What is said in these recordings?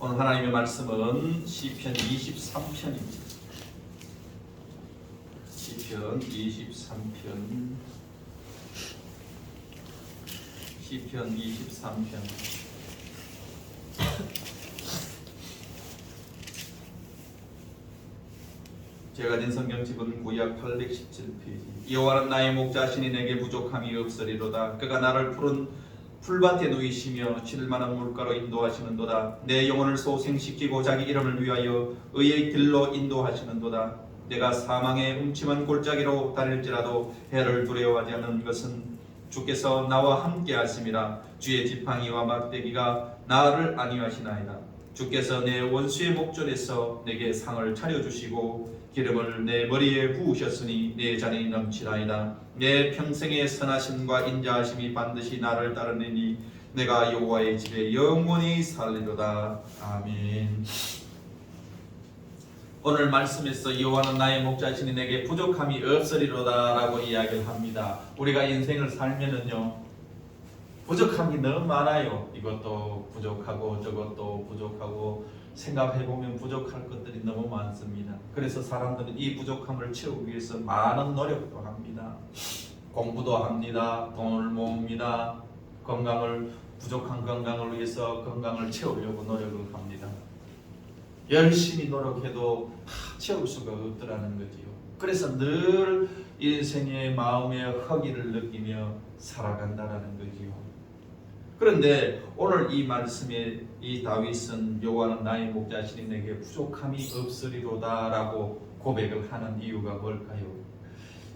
오늘 하나님의 말씀은 시편 23편입니다. 시편 23편. 제가 된 성경집은 구약 817페이지. 여호와는 나의 목자시니 내게 부족함이 없으리로다. 그가 나를 푸른 풀밭에 누이시며 칠 만한 물가로 인도하시는도다. 내 영혼을 소생시키고 자기 이름을 위하여 의의 길로 인도하시는도다. 내가 사망의 음침한 골짜기로 다닐지라도 해를 두려워하지 않는 것은 주께서 나와 함께 하심이라. 주의 지팡이와 막대기가 나를 안위하시나이다. 주께서 내 원수의 목전에서 내게 상을 차려주시고 기름을 내 머리에 부으셨으니 내 잔이 넘치나이다. 내 평생의 선하심과 인자하심이 반드시 나를 따르느니 내가 여호와의 집에 영원히 살리로다. 아멘. 오늘 말씀에서 여호와는 나의 목자시니 내게 부족함이 없으리로다 라고 이야기를 합니다. 우리가 인생을 살면은요, 부족함이 너무 많아요. 이것도 부족하고 저것도 부족하고 생각해보면 부족할 것들이 너무 많습니다. 그래서 사람들은 이 부족함을 채우기 위해서 많은 노력도 합니다. 공부도 합니다. 돈을 모읍니다. 부족한 건강을 위해서 건강을 채우려고 노력을 합니다. 열심히 노력해도 채울 수가 없더라는 거지요. 그래서 늘 인생의 마음의 허기를 느끼며 살아간다라는 거지요. 그런데 오늘 이 말씀에 이 다윗은 여호와는 나의 목자시니 내게 부족함이 없으리로다 라고 고백을 하는 이유가 뭘까요?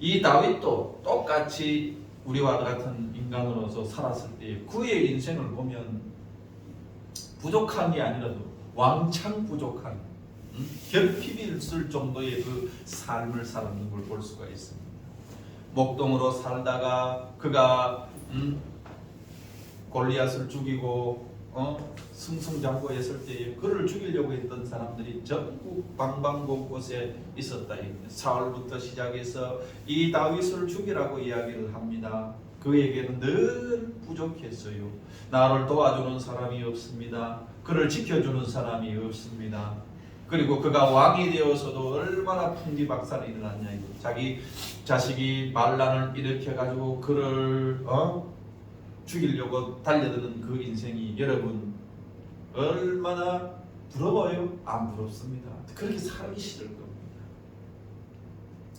이 다윗도 똑같이 우리와 같은 인간으로서 살았을 때 그의 인생을 보면 부족한 게 아니라도 왕창 부족한, 결핍이 있을 정도의 그 삶을 살았는 걸 볼 수가 있습니다. 목동으로 살다가 그가 골리앗을 죽이고 승승장구했을 때에 그를 죽이려고 했던 사람들이 전국 방방곳곳에 있었다. 사울부터 시작해서 이 다윗을 죽이라고 이야기를 합니다. 그에게는 늘 부족했어요. 나를 도와주는 사람이 없습니다. 그를 지켜주는 사람이 없습니다. 그리고 그가 왕이 되어서도 얼마나 풍지박산이 일어났냐. 자기 자식이 반란을 일으켜가지고 그를 죽이려고 달려드는 그 인생이 여러분 얼마나 부러워요? 안 부럽습니다. 그렇게 살기 싫을 겁니다.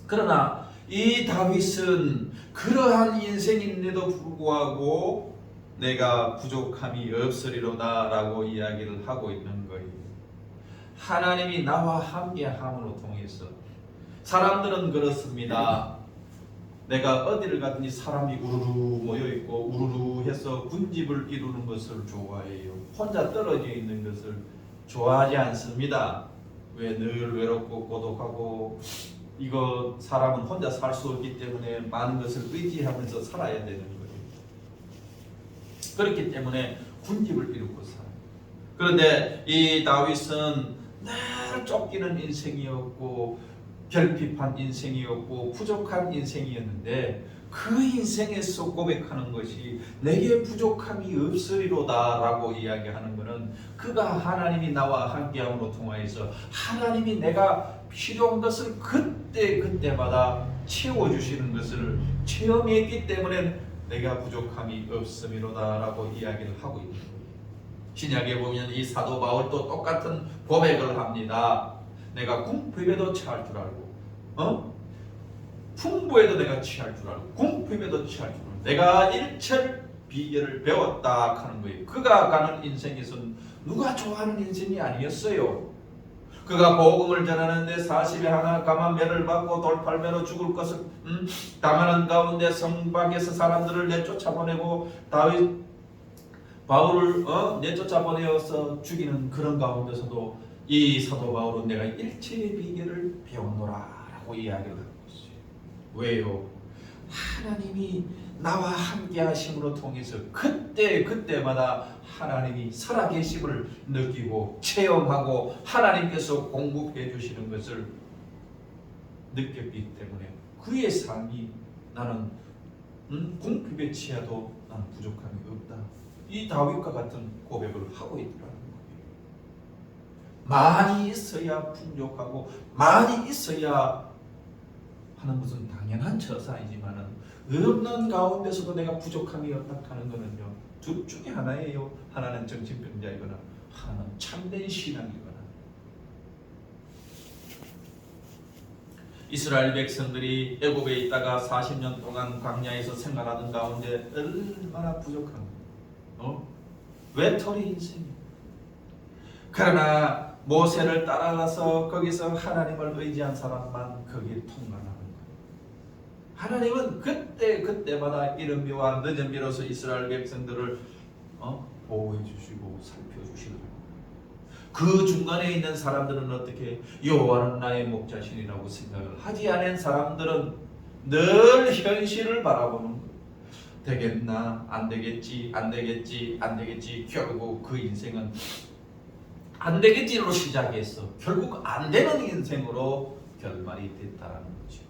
그러나 이 다윗은 그러한 인생인데도 불구하고 내가 부족함이 없으리로다 라고 이야기를 하고 있는 거예요. 하나님이 나와 함께함으로 통해서 사람들은 그렇습니다. 내가 어디를 가든지 사람이 우르르 모여있고 우르르 해서 군집을 이루는 것을 좋아해요. 혼자 떨어져 있는 것을 좋아하지 않습니다. 왜? 늘 외롭고 고독하고 이거 사람은 혼자 살 수 없기 때문에 많은 것을 의지하면서 살아야 되는 거예요. 그렇기 때문에 군집을 이루고 살아요. 그런데 이 다윗은 늘 쫓기는 인생이었고 결핍한 인생이었고 부족한 인생이었는데 그 인생에서 고백하는 것이 내게 부족함이 없으리로다 라고 이야기하는 것은 그가 하나님이 나와 함께함으로 통하여서 하나님이 내가 필요한 것을 그때마다 채워주시는 것을 체험했기 때문에 내가 부족함이 없음이로다 라고 이야기를 하고 있는 거예요. 신약에 보면 이 사도 바울도 똑같은 고백을 합니다. 내가 궁핍에도 취할 줄 알고 풍부에도 내가 취할 줄 알고 궁핍에도 취할 줄 알고 내가 일철 비결을 배웠다 하는 거예요. 그가 가는 인생에서는 누가 좋아하는 인생이 아니었어요. 그가 복음을 전하는데 40에 하나 가만 매를 받고 돌팔매로 죽을 것을 당하는 가운데 성박에서 사람들을 내쫓아보내고 바울을 내쫓아보내어서 죽이는 그런 가운데서도 이 사도 바울은 내가 일체의 비결을 배웠노라 라고 이야기를 하고 있어요. 왜요? 하나님이 나와 함께 하심으로 통해서 그때마다 하나님이 살아계심을 느끼고 체험하고 하나님께서 공급해 주시는 것을 느꼈기 때문에 그의 삶이 나는 궁핍에 취해도 나는 부족함이 없다. 이 다윗과 같은 고백을 하고 있더라는 거예요. 많이 있어야 풍족하고 많이 있어야 하는 것은 당연한 처사이지만은 없는 가운데서도 내가 부족함이 없다 하는 것은요, 둘 중에 하나예요. 하나는 정신병자이거나 하나는 참된 신앙이거나. 이스라엘 백성들이 애굽에 있다가 40년 동안 광야에서 생활하는 가운데 얼마나 부족한 외톨이 인생이에요. 그러나 모세를 따라가서 거기서 하나님을 의지한 사람만 거기에 통과하는 거예요. 하나님은 그때마다 이른 비와 늦은 비로소 이스라엘 백성들을 보호해 주시고 살펴주시는 거예요. 그 중간에 있는 사람들은 어떻게 여호와는 나의 목자신이라고 생각을 하지 않은 사람들은 늘 현실을 바라보는 거예요. 되겠나? 안 되겠지? 안 되겠지? 안 되겠지? 결국 그 인생은 안 되겠지로 시작해서 결국 안 되는 인생으로 결말이 됐다는 거죠.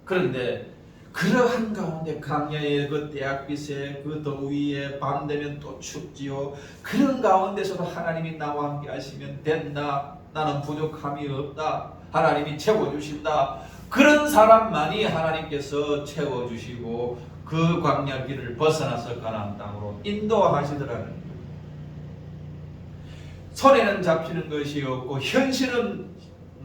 그런데 그러한 가운데 광야의 그 때약빛에 그 더위에 밤 되면 또 춥지요. 그런 가운데서도 하나님이 나와 함께 하시면 된다. 나는 부족함이 없다. 하나님이 채워주신다. 그런 사람만이 하나님께서 채워주시고 그 광야 길을 벗어나서 가나안 땅으로 인도하시더라는 거예요. 손에는 잡히는 것이 없고 현실은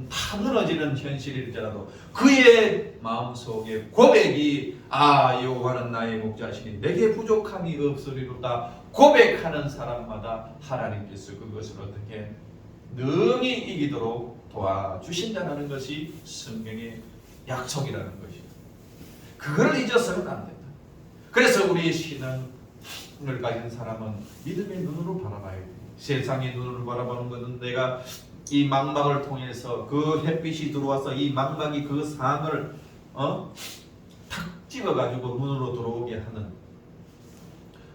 다 무너지는 현실일지라도 그의 마음속에 고백이 여호와는 나의 목자시니 내게 부족함이 없으리로다 고백하는 사람마다 하나님께서 그것을 어떻게 능히 이기도록 도와주신다는 것이 성경의 약속이라는 것이죠. 그걸 잊어서는 안 된다. 그래서 우리의 신앙을 가진 사람은 믿음의 눈으로 바라봐야 돼요. 세상의 눈으로 바라보는 것은 내가 이 망막을 통해서 그 햇빛이 들어와서 이 망막이 그 상을 탁 찍어가지고 눈으로 들어오게 하는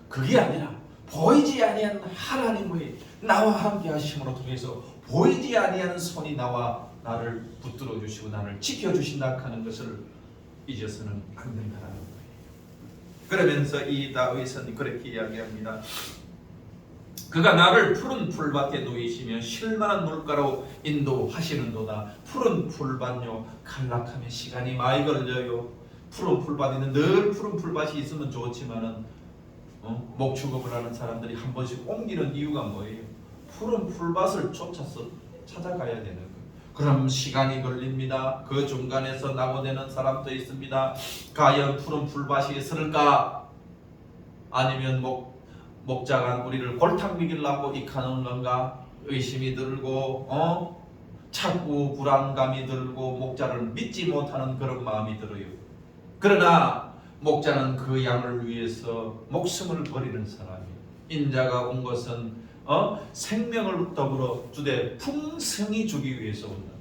그게 아니라 보이지 아니한 하나님의 나와 함께 하심으로 통해서 보이지 아니한 손이 나와 나를 붙들어 주시고 나를 지켜주신다 하는 것을 잊어서는 안 된다는 거예요. 그러면서 이 다윗은 그렇게 이야기합니다. 그가 나를 푸른 풀밭에 누이시며 쉴만한 물가로 인도하시는도다. 푸른 풀밭요 간략하면 시간이 많이 걸려요. 푸른 풀밭에는 늘 푸른 풀밭이 있으면 좋지만은 목축업을 하는 사람들이 한 번씩 옮기는 이유가 뭐예요? 푸른 풀밭을 쫓아서 찾아가야 되는 거예요. 그럼 시간이 걸립니다. 그 중간에서 낙오되는 사람도 있습니다. 과연 푸른 풀밭이 있을까? 아니면 목자가 우리를 골탕 먹이려고 익하는 건가? 의심이 들고 자꾸 불안감이 들고 목자를 믿지 못하는 그런 마음이 들어요. 그러나 목자는 그 양을 위해서 목숨을 버리는 사람이에요. 인자가 온 것은 생명을 더불어 주되 풍성히 주기 위해서 온다.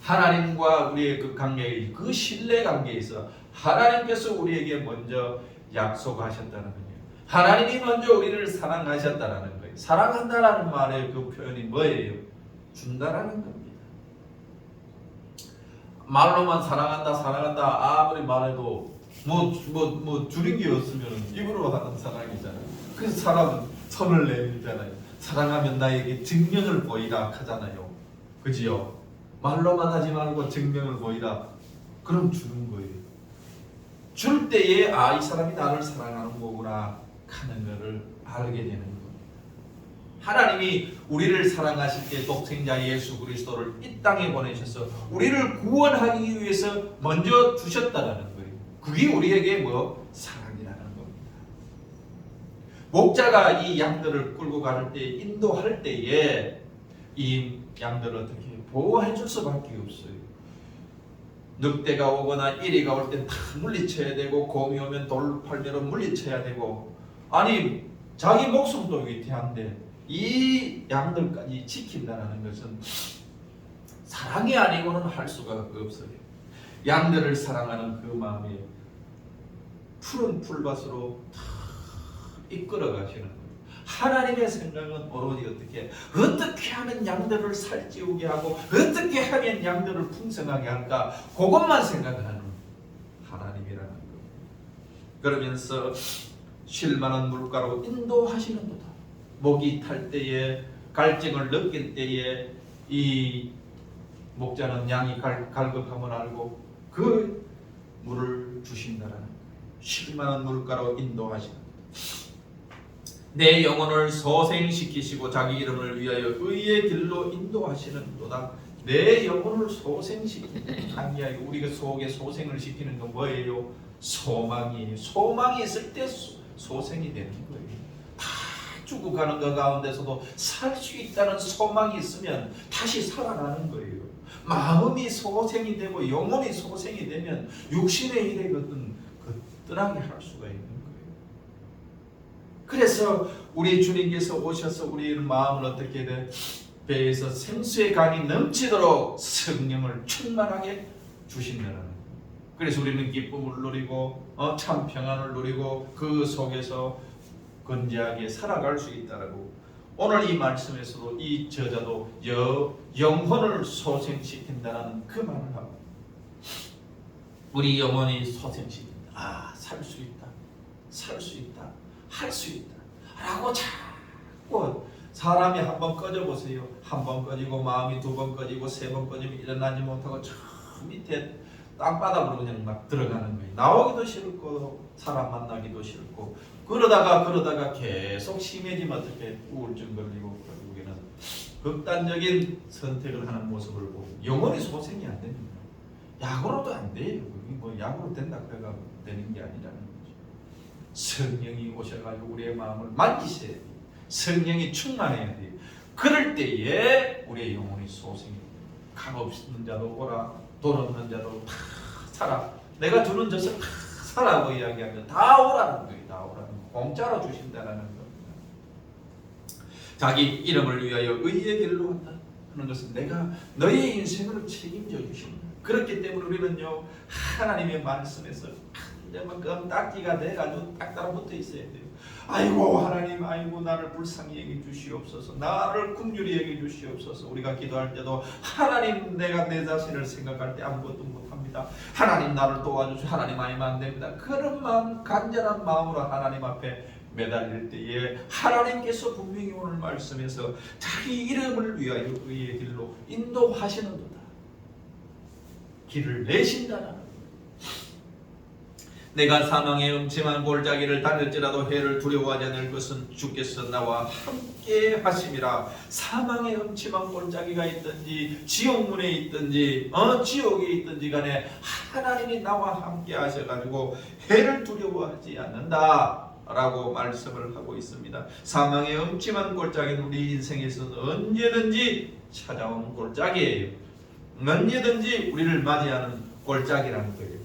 하나님과 우리의 그 관계의 그 신뢰 관계에서 하나님께서 우리에게 먼저 약속하셨다는 거예요. 하나님이 먼저 우리를 사랑하셨다라는 거예요. 사랑한다라는 말의 그 표현이 뭐예요? 준다라는 겁니다. 말로만 사랑한다 아무리 말해도 뭐 줄인 게 없으면 입으로 하는 사랑이잖아요. 그래서 사람은 손을 내밀잖아요. 사랑하면 나에게 증명을 보이라 하잖아요. 그지요? 말로만 하지 말고 증명을 보이라. 그럼 주는 거예요. 줄 때에 이 사람이 나를 사랑하는 거구나 하는 것을 알게 되는 겁니다. 하나님이 우리를 사랑하실 때 독생자 예수 그리스도를 이 땅에 보내셔서 우리를 구원하기 위해서 먼저 주셨다라는 거예요. 그게 우리에게 사랑이라는 겁니다. 목자가 이 양들을 끌고 갈 때, 인도할 때에 이 양들을 어떻게 보호해 줄 수밖에 없어요. 늑대가 오거나 이리가 올 때 다 물리쳐야 되고, 곰이 오면 돌팔매로 물리쳐야 되고, 아니 자기 목숨도 위태한데 이 양들까지 지킨다는 것은 사랑이 아니고는 할 수가 없어요. 양들을 사랑하는 그 마음이 푸른 풀밭으로 다 이끌어 가시는 거예요. 하나님의 생각은 오로지 어떻게 하면 양들을 살찌우게 하고 어떻게 하면 양들을 풍성하게 할까, 그것만 생각하는 하나님이라는 겁니다. 그러면서 쉴만한 물가로 인도하시는 거다. 목이 탈 때에, 갈증을 느낄 때에 이 목자는 양이 갈급함을 알고 그 물을 주신다라는 실만한 물가로 인도하시는, 내 영혼을 소생시키시고 자기 이름을 위하여 의의 길로 인도하시는도다. 내 영혼을 소생시키는 한이야. 우리가 속에 소생을 시키는 건 뭐예요? 소망이에요. 소망이 있을 때 소생이 되는 거예요. 다 죽어가는 것 가운데서도 살 수 있다는 소망이 있으면 다시 살아나는 거예요. 마음이 소생이 되고 영혼이 소생이 되면 육신의 일에 그 뜰하게 할 수가 있는 거예요. 그래서 우리 주님께서 오셔서 우리의 마음을 어떻게 돼? 배에서 생수의 강이 넘치도록 성령을 충만하게 주신다는 거예요. 그래서 우리는 기쁨을 누리고 참 평안을 누리고 그 속에서 건재하게 살아갈 수 있다라고, 오늘 이 말씀에서도 이 저자도 영혼을 소생시킨다는 그 말을 하고, 우리 영혼이 소생시킨다. 살 수 있다, 살 수 있다, 할 수 있다 라고 자꾸 사람이 한 번 꺼져 보세요. 한 번 꺼지고 마음이 두 번 꺼지고 세 번 꺼지면 일어나지 못하고 저 밑에 땅바닥으로 그냥 막 들어가는 거예요. 나오기도 싫고 사람 만나기도 싫고 그러다가 계속 심해지면 어떻게 우울증 걸리고 결국에는 극단적인 선택을 하는 모습을 보고, 영혼이 소생이 안 됩니다. 약으로도 안 돼요. 뭐 약으로 된다 그래가 되는 게 아니라는 거죠. 성령이 오셔가지고 우리의 마음을 만지셔야 돼요. 성령이 충만해야 돼요. 그럴 때에 우리의 영혼이 소생이 돼요. 강 없는 자도 오라, 돈 없는 자도 다 살아, 내가 주는 젖을 다 사라고 이야기하면 다 오라는 거예요. 다 오라는 거예요. 공짜로 주신다는 겁니다. 자기 이름을 위하여 의의 길로 한다 하는 것은 내가 너의 인생을 책임져 주신다. 그렇기 때문에 우리는요, 하나님의 말씀에서 껌딱지가 돼가지고 딱 따라붙어 있어야 돼요. 아이고 하나님, 아이고 나를 불쌍히 여겨 주시옵소서, 나를 긍휼히 여겨 주시옵소서. 우리가 기도할 때도 하나님, 내가 내 자신을 생각할 때 아무것도 못합니다. 하나님 나를 도와주시오. 하나님 아니면 안 됩니다. 그런 마음, 간절한 마음으로 하나님 앞에 매달릴 때에 하나님께서 분명히 오늘 말씀에서 자기 이름을 위하여 의의 길로 인도하시는도다, 길을 내신다는, 내가 사망의 음침한 골짜기를 다닐지라도 해를 두려워하지 않을 것은 주께서 나와 함께 하심이라. 사망의 음침한 골짜기가 있든지 지옥문에 있든지 지옥에 있든지 간에 하나님이 나와 함께 하셔가지고 해를 두려워하지 않는다 라고 말씀을 하고 있습니다. 사망의 음침한 골짜기는 우리 인생에서는 언제든지 찾아오는 골짜기예요. 언제든지 우리를 맞이하는 골짜기라는 거예요.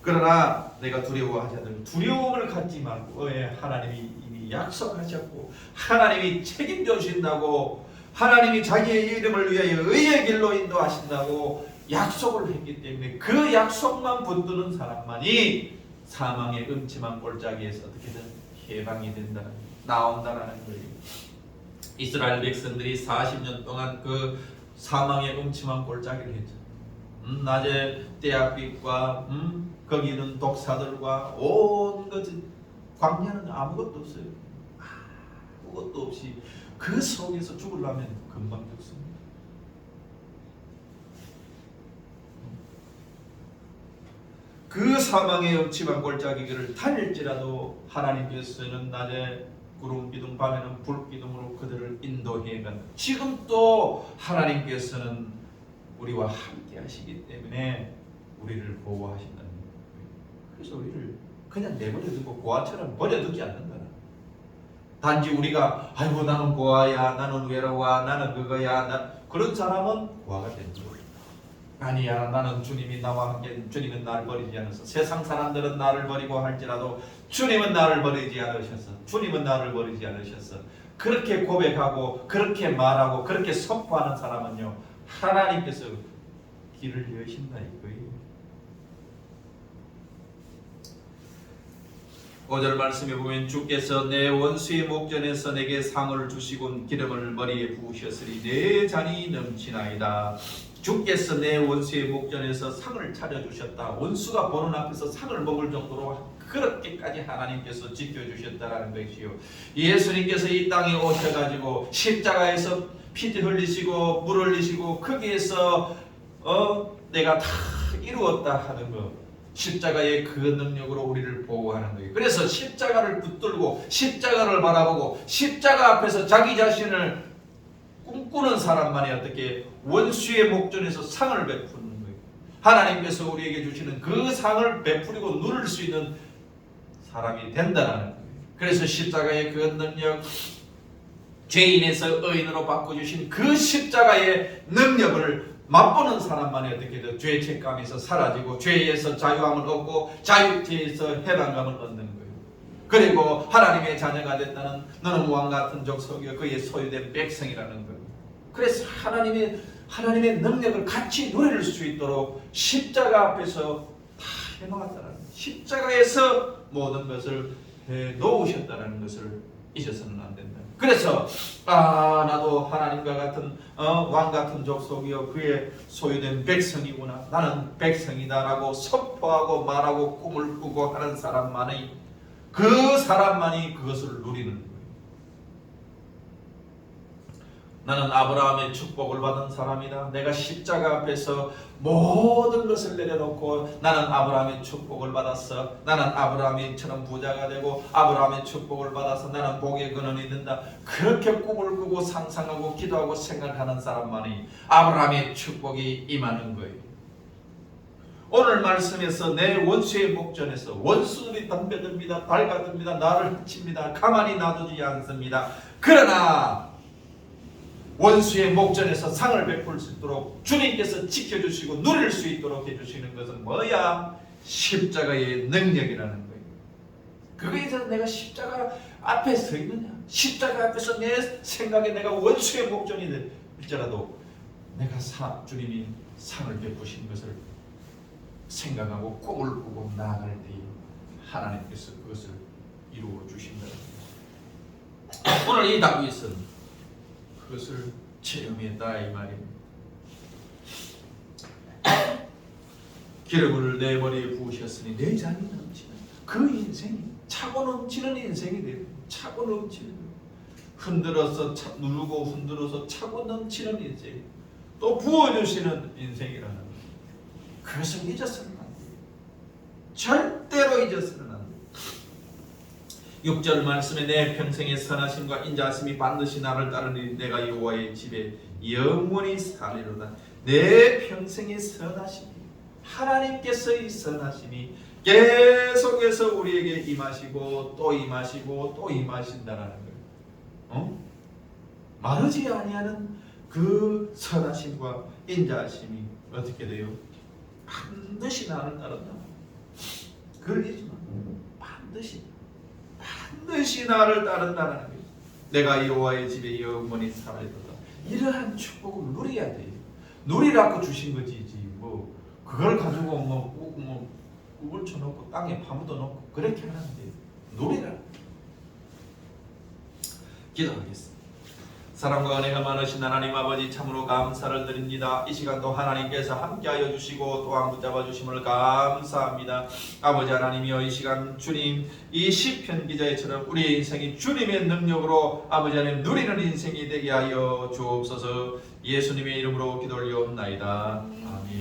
그러나 내가 두려워하지 않는, 두려움을 갖지 말고 하나님이 이미 약속하셨고 하나님이 책임져 주신다고, 하나님이 자기의 이름을 위하여 의의 길로 인도하신다고 약속을 했기 때문에 그 약속만 붙드는 사람만이 사망의 음침한 골짜기에서 어떻게든 해방이 된다는, 나온다라는 거예요. 이스라엘 백성들이 40년 동안 그 사망의 음침한 골짜기를 했죠. 낮에 떼약빛과 거기는 독사들과 온 것은, 광야는 아무것도 없어요. 아무것도 없이 그 속에서 죽으려면 금방 죽습니다. 그 사망의 음침한 골짜기를 다닐지라도 하나님께서는 낮에 구름 기둥, 밤에는 불 기둥으로 그들을 인도해간, 지금 또 하나님께서는 우리와 함께 하시기 때문에 우리를 보호하신다는 거예요. 그래서 우리를 그냥 내버려두고 고아처럼 버려두지 않는다. 단지 우리가 아이고 나는 고아야, 나는 외로워, 나는 그거야, 그런 사람은 고아가 되는 거예요. 아니야, 나는 주님이 나와 함께, 주님은 나를 버리지 않았어. 세상 사람들은 나를 버리고 할지라도 주님은 나를 버리지 않으셨어. 주님은 나를 버리지 않으셨어. 그렇게 고백하고 그렇게 말하고 그렇게 선포하는 사람은요, 하나님께서 길을 여신다 이거예요. 5절 말씀에 보면 주께서 내 원수의 목전에서 내게 상을 주시고 기름을 머리에 부으셨으니 내 잔이 넘치나이다. 주께서 내 원수의 목전에서 상을 차려주셨다. 원수가 보는 앞에서 상을 먹을 정도로 그렇게까지 하나님께서 지켜주셨다라는 것이요. 예수님께서 이 땅에 오셔가지고 십자가에서 피 흘리시고 물 흘리시고 거기에서 내가 다 이루었다 하는 것, 십자가의 그 능력으로 우리를 보호하는 거예요. 그래서 십자가를 붙들고 십자가를 바라보고 십자가 앞에서 자기 자신을 꿈꾸는 사람만이 어떻게 원수의 목전에서 상을 베푸는 거예요. 하나님께서 우리에게 주시는 그 상을 베푸리고 누릴 수 있는 사람이 된다는 거예요. 그래서 십자가의 그 능력, 죄인에서 의인으로 바꿔주신 그 십자가의 능력을 맛보는 사람만이 어떻게 돼요? 죄 책감에서 사라지고 죄에서 자유함을 얻고 자유죄에서 해방감을 얻는 거예요. 그리고 하나님의 자녀가 됐다는 너는 왕같은 족속이요 그의 소유된 백성이라는 거예요. 그래서 하나님의 능력을 같이 누릴 수 있도록 십자가 앞에서 다 해놓았다는 거예요. 십자가에서 모든 것을 해놓으셨다는 것을 잊어서는 안 된다. 그래서 나도 하나님과 같은 왕 같은 족속이요 그의 소유된 백성이구나, 나는 백성이다라고 선포하고 말하고 꿈을 꾸고 하는 사람만이 그것을 누리는 거예요. 나는 아브라함의 축복을 받은 사람이다. 내가 십자가 앞에서 모든 것을 내려놓고 나는 아브라함의 축복을 받았어. 나는 아브라함이처럼 부자가 되고 아브라함의 축복을 받아서 나는 복의 근원이 된다. 그렇게 꿈을 꾸고 상상하고 기도하고 생각하는 사람만이 아브라함의 축복이 임하는 거예요. 오늘 말씀에서 내 원수의 목전에서 원수들이 덤벼듭니다. 달가듭니다. 나를 해칩니다. 가만히 놔두지 않습니다. 그러나 원수의 목전에서 상을 베풀 수 있도록 주님께서 지켜주시고 누릴 수 있도록 해주시는 것은 뭐야? 십자가의 능력이라는 거예요. 그거에 대해서 내가 십자가 앞에 서 있느냐? 십자가 앞에서 내 생각에 내가 원수의 목전이 될지라도 내가 주님이 상을 베푸신 것을 생각하고 꿈을 꾸고 나아갈 때에 하나님께서 그것을 이루어 주신다는 거예요. 오늘 이 다윗은 그것을 체험했다 이 말입니다. 기름을 내 머리에 부으셨으니 내 잔이 넘치는 그 인생이 차고 넘치는 인생이 되고 차고 넘치는 흔들어서 누르고 흔들어서 차고 넘치는 인생, 또 부어주시는 인생이라는 것, 그것을 잊어서는 안 돼요. 절대로 잊어서는 안 돼요. 6절 말씀에 내 평생의 선하심과 인자하심이 반드시 나를 따르니 내가 여호와의 집에 영원히 살리로다. 내 평생의 선하심이, 하나님께서의 선하심이 계속해서 우리에게 임하시고 또 임하시고 또 임하신다라는 거예요. 마르지 아니하는 그 선하심과 인자하심이 어떻게 돼요? 반드시 나를 따른다. 그걸 잊지 마. 반드시 나를 따른다는 거예요. 내가 여호와의 집에 영원히 살아있도다. 이러한 축복을 누려야 돼요. 누리라고 주신 거지, 뭐 그걸 가지고 뭐 꿀 쳐놓고 땅에 파묻어 놓고 그렇게 하는 돼요. 누리라. 기도하겠습니다. 사랑과 은혜가 많으신 하나님 아버지, 참으로 감사를 드립니다. 이 시간도 하나님께서 함께하여 주시고 또한 붙잡아 주심을 감사합니다. 아버지 하나님이여, 이 시간 주님, 이 시편 기자처럼 우리의 인생이 주님의 능력으로 아버지 하나님 누리는 인생이 되게 하여 주옵소서. 예수님의 이름으로 기도 올리옵나이다. 아멘.